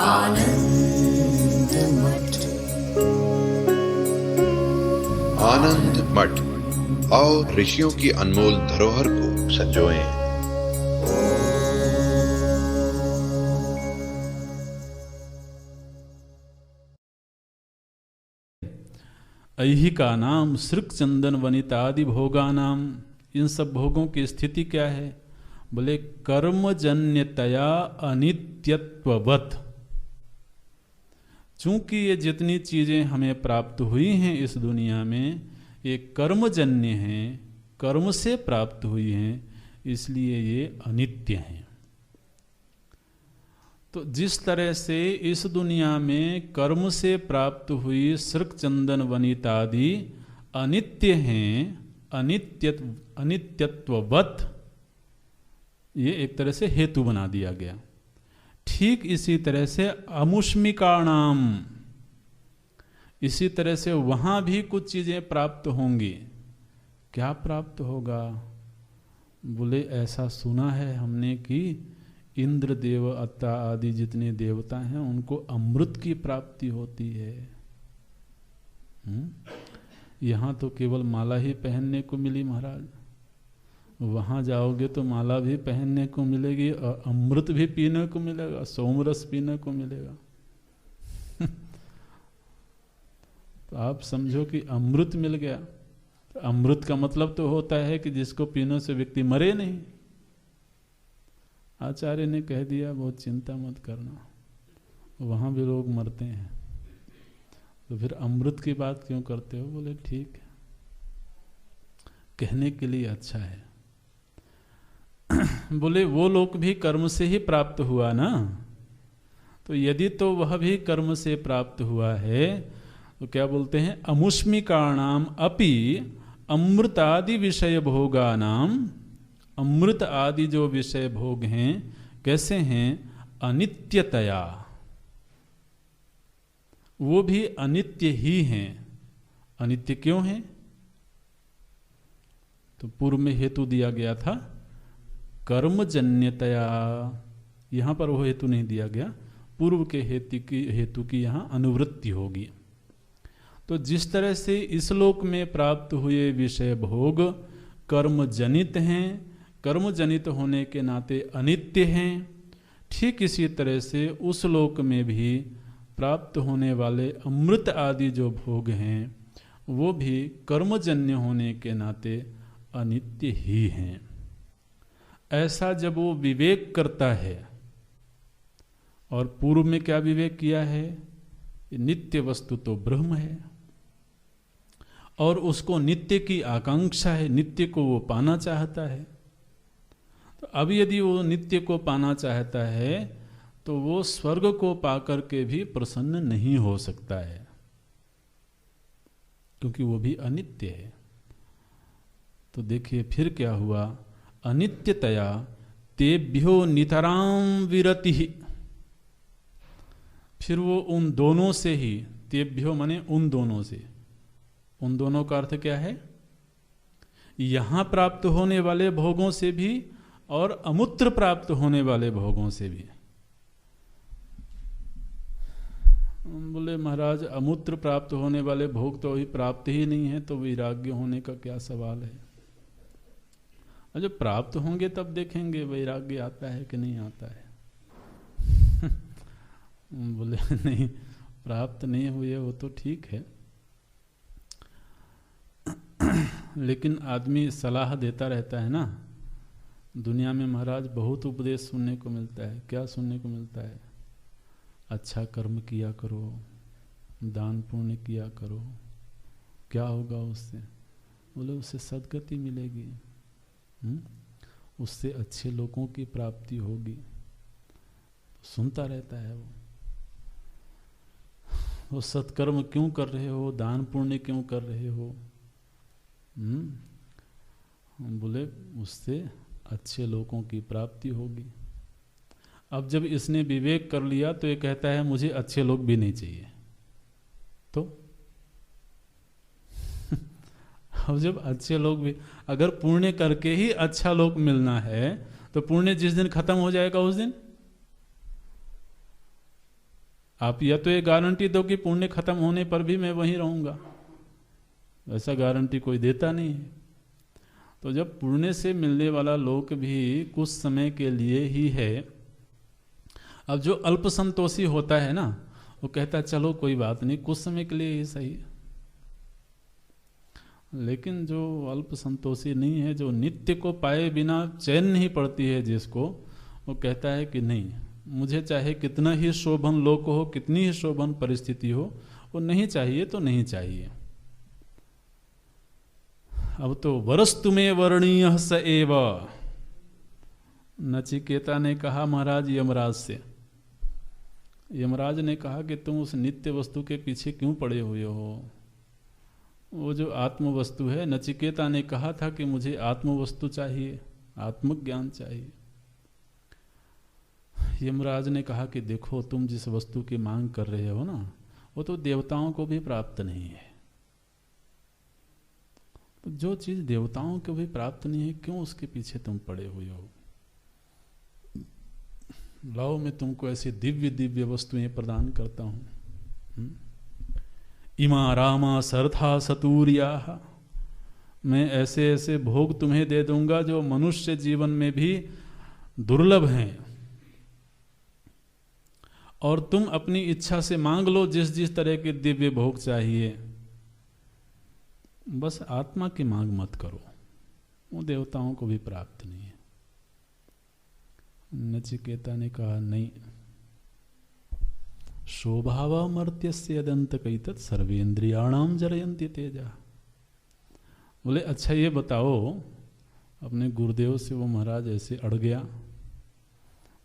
आनंद मठ। आनंद मठ और ऋषियों की अनमोल धरोहर को संजोएं। ऐहिका नाम श्रुक चंदन वनितादि भोगा नाम। इन सब भोगों की स्थिति क्या है? बोले कर्मजन्यतया अनित्यत्ववत्। चूंकि ये जितनी चीजें हमें प्राप्त हुई हैं इस दुनिया में, ये कर्मजन्य हैं, कर्म से प्राप्त हुई हैं, इसलिए ये अनित्य हैं। तो जिस तरह से इस दुनिया में कर्म से प्राप्त हुई श्रुक चंदन वनितादि अनित्य हैं, अनित्यत्ववत् ये एक तरह से हेतु बना दिया गया। ठीक इसी तरह से अमुष्मिकाणाम, इसी तरह से वहां भी कुछ चीजें प्राप्त होंगी। क्या प्राप्त होगा? बोले ऐसा सुना है हमने कि इंद्र देव अत्ता आदि जितने देवता हैं उनको अमृत की प्राप्ति होती है। यहां तो केवल माला ही पहनने को मिली महाराज, वहां जाओगे तो माला भी पहनने को मिलेगी और अमृत भी पीने को मिलेगा, सोमरस पीने को मिलेगा। तो आप समझो कि अमृत मिल गया। तो अमृत का मतलब तो होता है कि जिसको पीने से व्यक्ति मरे नहीं। आचार्य ने कह दिया बहुत चिंता मत करना, वहां भी लोग मरते हैं, तो फिर अमृत की बात क्यों करते हो? बोले ठीक है, कहने के लिए अच्छा है। बोले वो लोग भी कर्म से ही प्राप्त हुआ ना, तो यदि तो वह भी कर्म से प्राप्त हुआ है तो क्या बोलते हैं? अमुष्मिकाणाम अपि अमृतादि विषय भोगानाम। अमृत आदि जो विषय भोग हैं कैसे हैं? अनित्यतया, वो भी अनित्य ही हैं। अनित्य क्यों हैं? तो पूर्व में हेतु दिया गया था कर्मजन्यतया, यहां पर वो हेतु नहीं दिया गया, पूर्व के हेतु की यहां अनुवृत्ति होगी। तो जिस तरह से इस लोक में प्राप्त हुए विषय भोग कर्मजनित हैं, कर्मजनित होने के नाते अनित्य हैं, ठीक इसी तरह से उस लोक में भी प्राप्त होने वाले अमृत आदि जो भोग हैं वो भी कर्मजन्य होने के नाते अनित्य ही हैं। ऐसा जब वो विवेक करता है, और पूर्व में क्या विवेक किया है? नित्य वस्तु तो ब्रह्म है और उसको नित्य की आकांक्षा है, नित्य को वो पाना चाहता है। तो अब यदि वो नित्य को पाना चाहता है तो वो स्वर्ग को पाकर के भी प्रसन्न नहीं हो सकता है, क्योंकि वो भी अनित्य है। तो देखिए फिर क्या हुआ? अनित्यतया तेभ्यो नितराम विरति। फिर वो उन दोनों से ही, तेभ्यो माने उन दोनों से, उन दोनों का अर्थ क्या है? यहां प्राप्त होने वाले भोगों से भी और अमूत्र प्राप्त होने वाले भोगों से भी। बोले महाराज अमूत्र प्राप्त होने वाले भोग तो अभी प्राप्त ही नहीं है, तो वैराग्य होने का क्या सवाल है? और जब प्राप्त होंगे तब देखेंगे वैराग्य आता है कि नहीं आता है। बोले नहीं, प्राप्त नहीं हुए वो तो ठीक है, लेकिन आदमी सलाह देता रहता है ना। दुनिया में महाराज बहुत उपदेश सुनने को मिलता है। क्या सुनने को मिलता है? अच्छा कर्म किया करो, दान पुण्य किया करो, क्या होगा उससे? बोले उससे सद्गति मिलेगी, उससे अच्छे लोगों की प्राप्ति होगी। सुनता रहता है वो सत्कर्म क्यों कर रहे हो, दान पुण्य क्यों कर रहे हो? बोले उससे अच्छे लोगों की प्राप्ति होगी। अब जब इसने विवेक कर लिया तो ये कहता है मुझे अच्छे लोग भी नहीं चाहिए। तो अब जब अच्छे लोग भी, अगर पुण्य करके ही अच्छा लोग मिलना है तो पुण्य जिस दिन खत्म हो जाएगा उस दिन आप या तो ये गारंटी दो कि पुण्य खत्म होने पर भी मैं वहीं रहूंगा, ऐसा गारंटी कोई देता नहीं है। तो जब पुण्य से मिलने वाला लोक भी कुछ समय के लिए ही है, अब जो अल्प संतोषी होता है ना, वो कहता है चलो कोई बात नहीं, कुछ समय के लिए ही सही। लेकिन जो अल्प संतोषी नहीं है, जो नित्य को पाए बिना चैन नहीं पड़ती है जिसको, वो कहता है कि नहीं, मुझे चाहे कितना ही शोभन लोक हो, कितनी ही शोभन परिस्थिति हो, वो नहीं चाहिए तो नहीं चाहिए। अब तो वरस्तु में वर्णीय स एव, नचिकेता ने कहा महाराज यमराज से, यमराज ने कहा कि तुम उस नित्य वस्तु के पीछे क्यों पड़े हुए हो, वो जो आत्म वस्तु है। नचिकेता ने कहा था कि मुझे आत्म वस्तु चाहिए, आत्मज्ञान चाहिए। यमराज ने कहा कि देखो, तुम जिस वस्तु की मांग कर रहे हो ना, वो तो देवताओं को भी प्राप्त नहीं है। तो जो चीज देवताओं को भी प्राप्त नहीं है, क्यों उसके पीछे तुम पड़े हुए हो? लाओ, मैं तुमको ऐसी दिव्य दिव्य वस्तुएं प्रदान करता हूं। इमा रामा सर्था सतूर्या, मैं ऐसे ऐसे भोग तुम्हें दे दूंगा जो मनुष्य जीवन में भी दुर्लभ हैं, और तुम अपनी इच्छा से मांग लो जिस जिस तरह के दिव्य भोग चाहिए, बस आत्मा की मांग मत करो, वो देवताओं को भी प्राप्त नहीं है। नचिकेता ने कहा नहीं, शोभावमर्त्यस्य यदन्तकैतत् सर्वेन्द्रियाणाम जरयन्ति तेजा। बोले अच्छा ये बताओ, अपने गुरुदेव से वो महाराज ऐसे अड़ गया,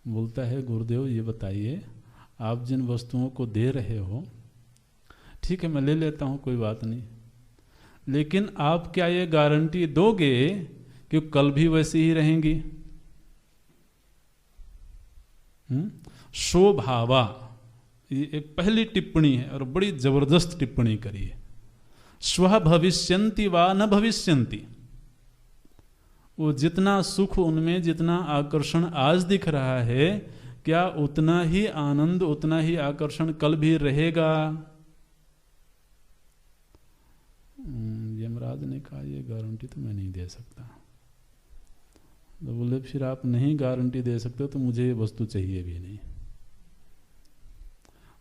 बोलता है गुरुदेव ये बताइए, आप जिन वस्तुओं को दे रहे हो, ठीक है मैं ले लेता हूं, कोई बात नहीं, लेकिन आप क्या ये गारंटी दोगे कि कल भी वैसी ही रहेंगी? शोभावा, ये एक पहली टिप्पणी है और बड़ी जबरदस्त टिप्पणी करी है। स्व भविष्यन्ति वा न भविष्यन्ति, वो जितना सुख उनमें, जितना आकर्षण आज दिख रहा है, क्या उतना ही आनंद, उतना ही आकर्षण कल भी रहेगा? यमराज ने कहा ये गारंटी तो मैं नहीं दे सकता। तो बोले फिर आप नहीं गारंटी दे सकते तो मुझे ये वस्तु चाहिए भी नहीं।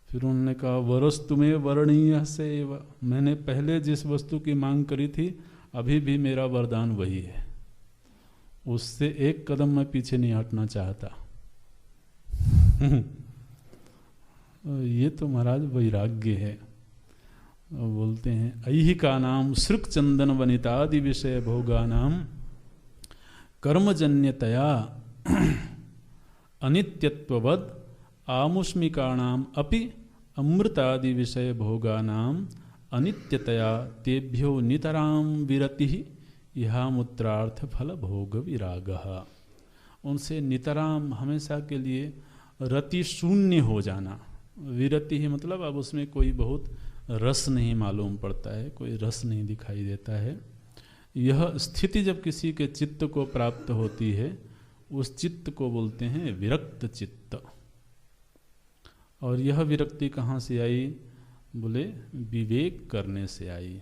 फिर उन्होंने कहा वरस्तु में वर्णीय से, मैंने पहले जिस वस्तु की मांग करी थी, अभी भी मेरा वरदान वही है, उससे एक कदम मैं पीछे नहीं हटना चाहता। ये तो महाराज वैराग्य है। बोलते हैं ऐहिका नाम सृक चंदन वनितादि विषय भोगा नाम कर्मजन्यतया अनित्यत्ववद आमुष्मिकाणाम अपि अमृतादि विषय भोगानाम अनित्यतया तेभ्यो नितराम विरति इहामुत्रार्थ फल भोग विरागः। उनसे नितराम, हमेशा के लिए रति शून्य हो जाना। विरति ही मतलब अब उसमें कोई बहुत रस नहीं मालूम पड़ता है, कोई रस नहीं दिखाई देता है। यह स्थिति जब किसी के चित्त को प्राप्त होती है, उस चित्त को बोलते हैं विरक्त चित्त। और यह विरक्ति कहाँ से आई? बोले विवेक करने से आई।